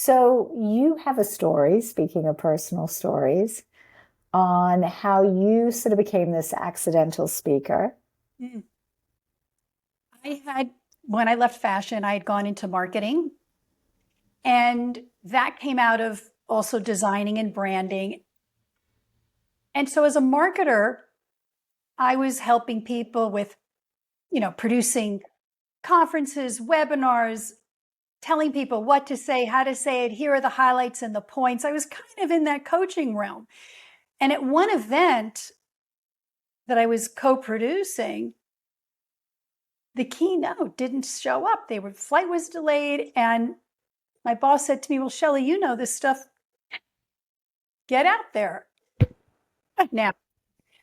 So you have a story, speaking of personal stories, on how you sort of became this accidental speaker. Mm. When I left fashion, I had gone into marketing, and that came out of also designing and branding. And so as a marketer, I was helping people with, producing conferences, webinars, telling people what to say, how to say it. Here are the highlights and the points. I was kind of in that coaching realm. And at one event that I was co-producing, the keynote didn't show up. Flight was delayed, and my boss said to me, "Well, Shelley, you know this stuff. Get out there." Now,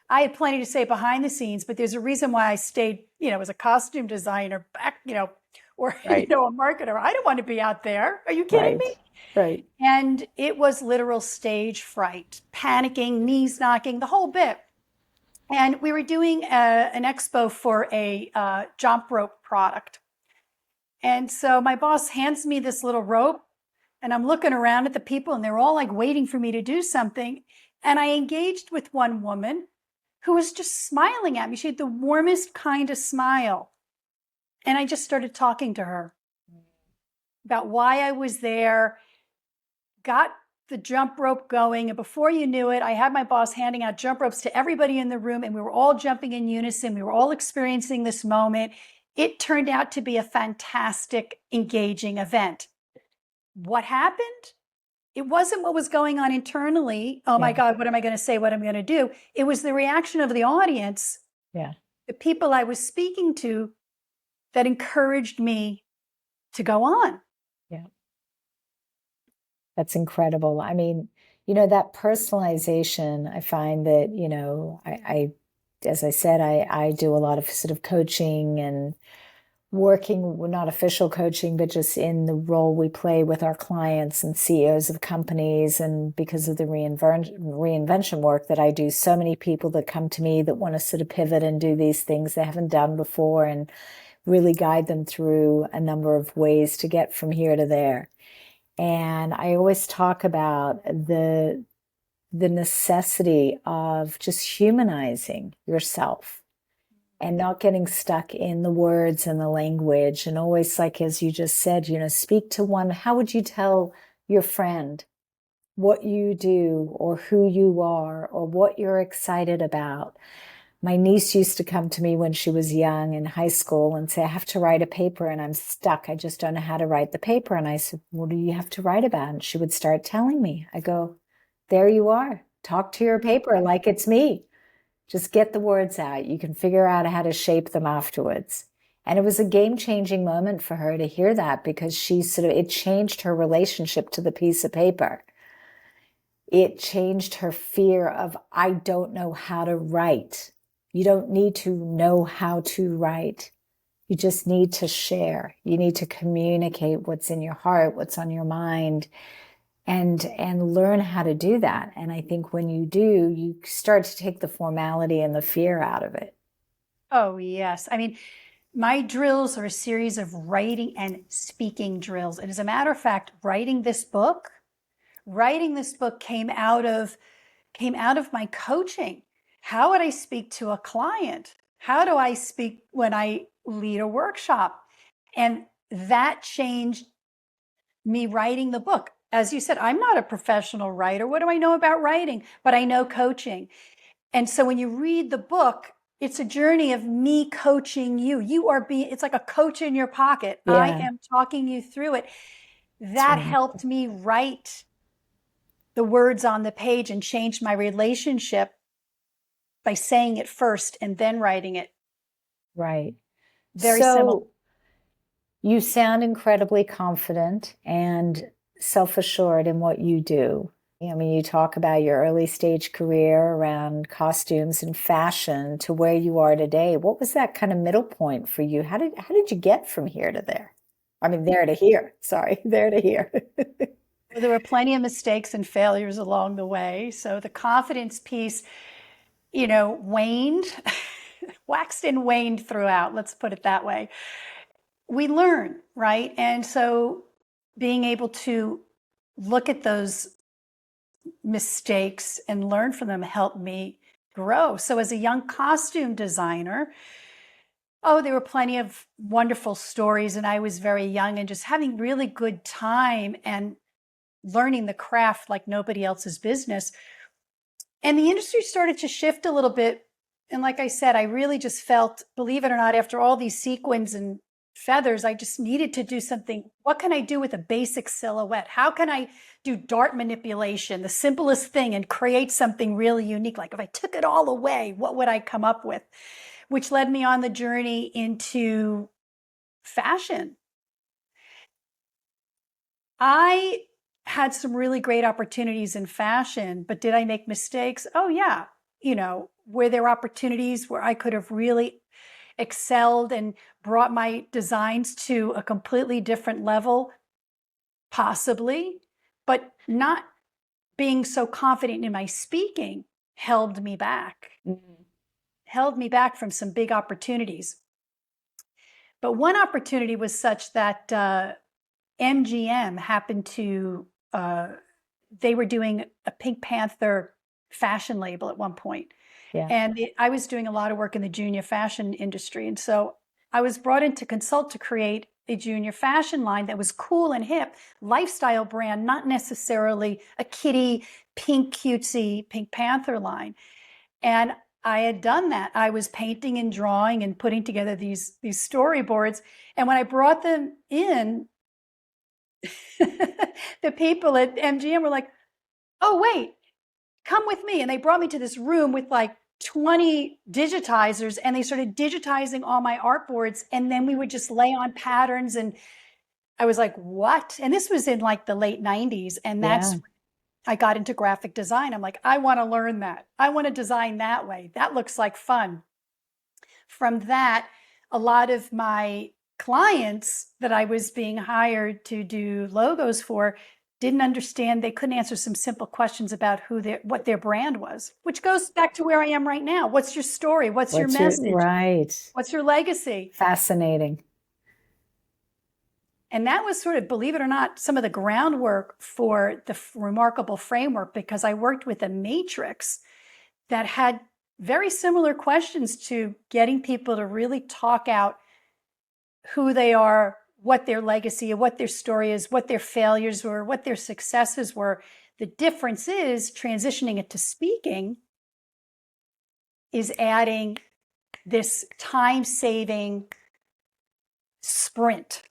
I had plenty to say behind the scenes, but there's a reason why I stayed, as a costume designer back, or, Right, a marketer. I don't want to be out there. Are you kidding right, me? right. And it was literal stage fright, panicking, knees knocking, the whole bit. And we were doing an expo for a jump rope product. And so my boss hands me this little rope, and I'm looking around at the people, and they're all like waiting for me to do something. And I engaged with one woman who was just smiling at me. She had the warmest kind of smile. And I just started talking to her about why I was there, got the jump rope going. And before you knew it, I had my boss handing out jump ropes to everybody in the room, and we were all jumping in unison. We were all experiencing this moment. It turned out to be a fantastic, engaging event. What happened? It wasn't what was going on internally. Oh my Yeah, God, what am I going to say? What am I going to do? It was the reaction of the audience, yeah, the people I was speaking to, that encouraged me to go on. yeah. That's incredible. I mean, that personalization, I find that, as I said, I do a lot of sort of coaching and working, well, not official coaching, but just in the role we play with our clients and CEOs of companies. And because of the reinvention work that I do, so many people that come to me that want to sort of pivot and do these things they haven't done before and really guide them through a number of ways to get from here to there. And I always talk about the necessity of just humanizing yourself and not getting stuck in the words and the language. And always, like, as you just said, speak to one. How would you tell your friend what you do or who you are or what you're excited about? My niece used to come to me when she was young in high school and say, I have to write a paper and I'm stuck. I just don't know how to write the paper. And I said, what do you have to write about? And she would start telling me. I go, there you are. Talk to your paper like it's me. Just get the words out. You can figure out how to shape them afterwards. And it was a game-changing moment for her to hear that because it changed her relationship to the piece of paper. It changed her fear of, I don't know how to write. You don't need to know how to write. You just need to share. You need to communicate what's in your heart, what's on your mind, and learn how to do that. And I think when you do, you start to take the formality and the fear out of it. Oh, yes. I mean, my drills are a series of writing and speaking drills. And as a matter of fact, writing this book came out of my coaching. How would I speak to a client? How do I speak when I lead a workshop? And that changed me writing the book. As you said, I'm not a professional writer. What do I know about writing? But I know coaching. And so when you read the book, it's a journey of me coaching you. It's like a coach in your pocket. I Yeah, am talking you through it. it's That wonderful. helped me write the words on the page and change my relationship by saying it first and then writing it. Right. Very similar. So you sound incredibly confident and self-assured in what you do. I mean, you talk about your early stage career around costumes and fashion to where you are today. What was that kind of middle point for you? How did you get from here to there? I mean, there to here. Sorry, there to here. Well, there were plenty of mistakes and failures along the way. So the confidence piece, waned, waxed and waned throughout. Let's put it that way. We learn, right? And so being able to look at those mistakes and learn from them helped me grow. So as a young costume designer, oh, there were plenty of wonderful stories, and I was very young and just having really good time and learning the craft like nobody else's business. And the industry started to shift a little bit. And like I said, I really just felt, believe it or not, after all these sequins and feathers, I just needed to do something. What can I do with a basic silhouette? How can I do dart manipulation, the simplest thing, and create something really unique? Like if I took it all away, what would I come up with? Which led me on the journey into fashion. I had some really great opportunities in fashion, but did I make mistakes? Oh, yeah. Were there opportunities where I could have really excelled and brought my designs to a completely different level? Possibly, but not being so confident in my speaking held me back, from some big opportunities. But one opportunity was such that MGM happened to, they were doing a Pink Panther fashion label at one point. Yeah. And I was doing a lot of work in the junior fashion industry. And so I was brought in to consult to create a junior fashion line that was cool and hip, lifestyle brand, not necessarily a kitty, pink, cutesy Pink Panther line. And I had done that. I was painting and drawing and putting together these storyboards. And when I brought them in, the people at MGM were like, oh, wait, come with me. And they brought me to this room with like 20 digitizers, and they started digitizing all my artboards. And then we would just lay on patterns. And I was like, what? And this was in like the late 90s. And that's, Yeah. I got into graphic design. I'm like, I want to learn that. I want to design that way. That looks like fun. From that, a lot of my clients that I was being hired to do logos for didn't understand. They couldn't answer some simple questions about what their brand was, which goes back to where I am right now. What's your story? What's your message? Right. What's your legacy? Fascinating. And that was sort of, believe it or not, some of the groundwork for the remarkable framework, because I worked with a matrix that had very similar questions to getting people to really talk out who they are, what their legacy, what their story is, what their failures were, what their successes were. The difference is transitioning it to speaking is adding this time-saving sprint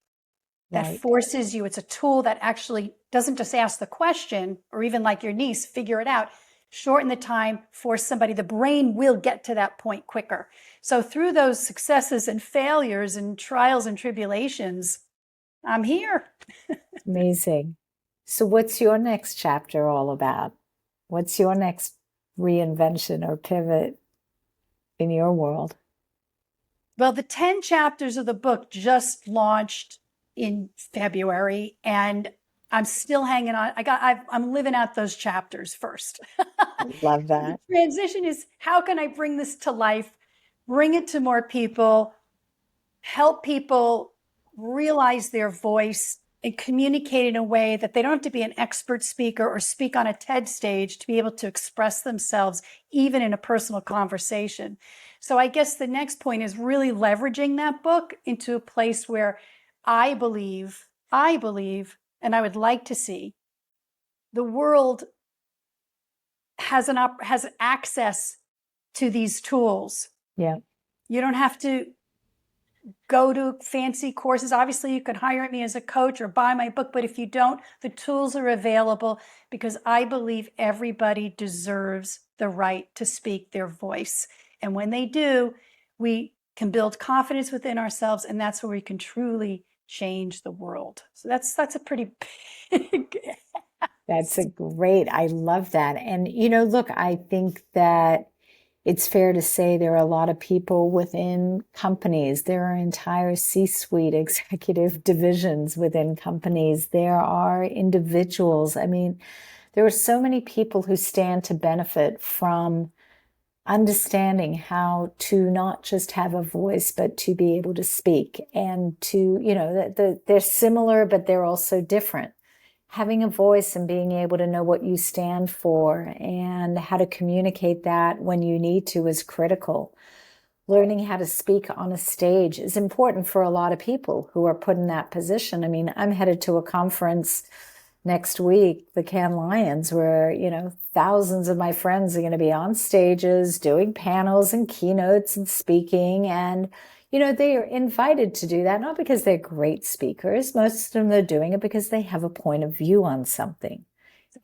that forces you. It's a tool that actually doesn't just ask the question, or even like your niece, figure it out. Shorten the time, force somebody. The brain will get to that point quicker. So through those successes and failures and trials and tribulations, I'm here. Amazing. So what's your next chapter all about? What's your next reinvention or pivot in your world? Well, the 10 chapters of the book just launched in February, and I'm still hanging on. I'm living out those chapters first. Love that. The transition is, how can I bring this to life, bring it to more people, help people realize their voice and communicate in a way that they don't have to be an expert speaker or speak on a TED stage to be able to express themselves, even in a personal conversation. So I guess the next point is really leveraging that book into a place where I believe, and I would like to see the world has access to these tools. Yeah. You don't have to go to fancy courses. Obviously, you could hire me as a coach or buy my book, but if you don't, the tools are available, because I believe everybody deserves the right to speak their voice. And when they do, we can build confidence within ourselves, and that's where we can truly change the world. So that's a pretty big. That's I love that. And, look, I think that it's fair to say there are a lot of people within companies. There are entire C-suite executive divisions within companies. There are individuals. I mean, there are so many people who stand to benefit from understanding how to not just have a voice, but to be able to speak, and to, they're similar, but they're also different. having a voice and being able to know what you stand for and how to communicate that when you need to is critical. Learning how to speak on a stage is important for a lot of people who are put in that position. I mean, I'm headed to a conference next week, the Cannes Lions, where, thousands of my friends are going to be on stages doing panels and keynotes and speaking. And, they are invited to do that, not because they're great speakers. Most of them are doing it because they have a point of view on something.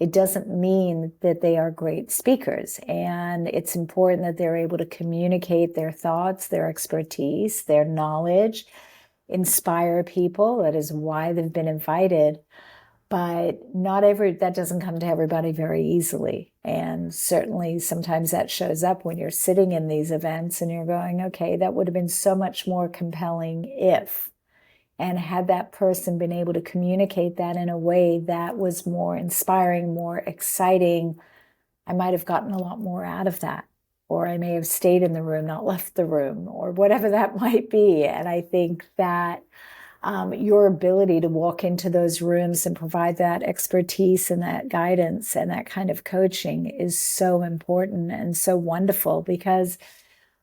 It doesn't mean that they are great speakers. And it's important that they're able to communicate their thoughts, their expertise, their knowledge, inspire people. That is why they've been invited. But that doesn't come to everybody very easily. And certainly sometimes that shows up when you're sitting in these events and you're going, okay, that would have been so much more compelling if. And had that person been able to communicate that in a way that was more inspiring, more exciting, I might have gotten a lot more out of that. Or I may have stayed in the room, not left the room, or whatever that might be. And I think that your ability to walk into those rooms and provide that expertise and that guidance and that kind of coaching is so important and so wonderful because,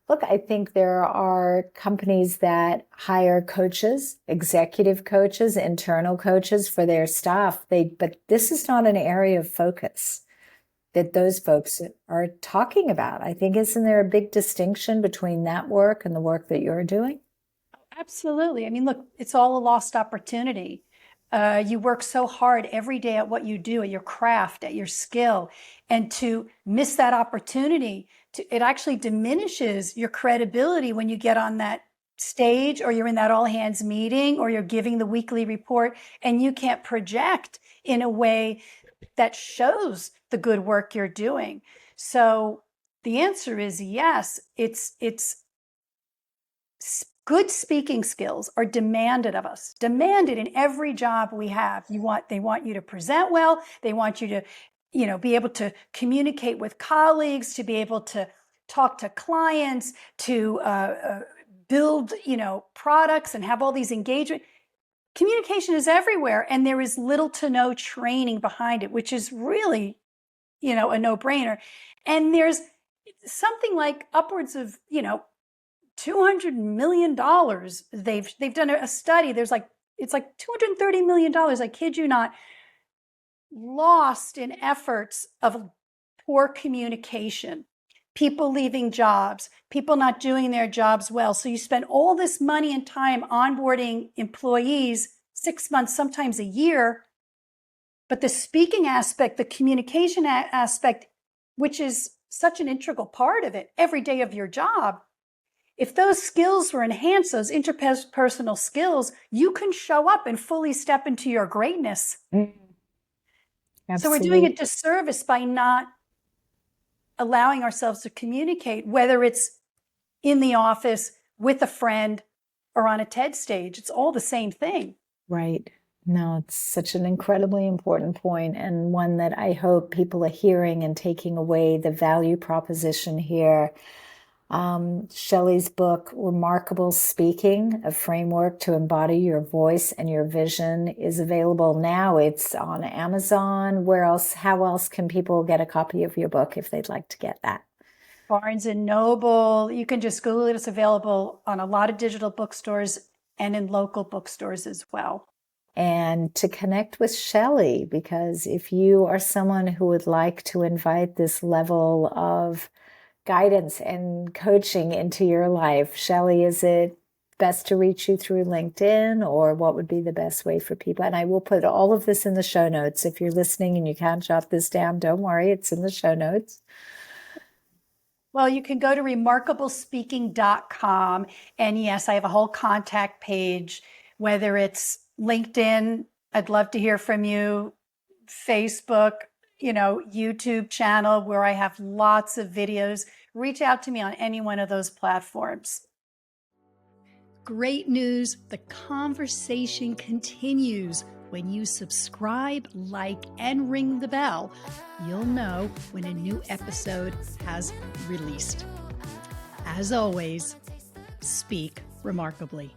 look, I think there are companies that hire coaches, executive coaches, internal coaches for their staff. But this is not an area of focus that those folks are talking about. I think, isn't there a big distinction between that work and the work that you're doing? Absolutely. I mean, look, it's all a lost opportunity. You work so hard every day at what you do, at your craft, at your skill, and to miss that opportunity, it actually diminishes your credibility when you get on that stage or you're in that all hands meeting or you're giving the weekly report and you can't project in a way that shows the good work you're doing. So the answer is yes. It's good speaking skills are demanded of us, demanded in every job we have. They want you to present well. They want you to, be able to communicate with colleagues, to be able to talk to clients, to build, products and have all these engagement. Communication is everywhere, and there is little to no training behind it, which is really, a no-brainer. And there's something like upwards of, $200 million. They've done a study. It's like $230 million. I kid you not, lost in efforts of poor communication, people leaving jobs, people not doing their jobs well. So you spend all this money and time onboarding employees, 6 months, sometimes a year. But the speaking aspect, the communication aspect, which is such an integral part of it every day of your job, if those skills were enhanced, those interpersonal skills, you can show up and fully step into your greatness. So we're doing a disservice by not allowing ourselves to communicate, whether it's in the office, with a friend, or on a TED stage. It's all the same thing. Right. No, it's such an incredibly important point, and one that I hope people are hearing and taking away the value proposition here. Shelley's book, Remarkable Speaking, a framework to embody your voice and your vision, is available now. It's on Amazon. Where else? How else can people get a copy of your book if they'd like to get that? Barnes and Noble. You can just Google it. It's available on a lot of digital bookstores and in local bookstores as well. And to connect with Shelley, because if you are someone who would like to invite this level of guidance and coaching into your life, Shelley, is it best to reach you through LinkedIn, or what would be the best way for people? And I will put all of this in the show notes. If you're listening and you can't jot this down, don't worry, it's in the show notes. Well, you can go to remarkablespeaking.com. And yes, I have a whole contact page, whether it's LinkedIn, I'd love to hear from you, Facebook, YouTube channel where I have lots of videos. Reach out to me on any one of those platforms. Great news. The conversation continues. When you subscribe, like, and ring the bell, you'll know when a new episode has released. As always, speak remarkably.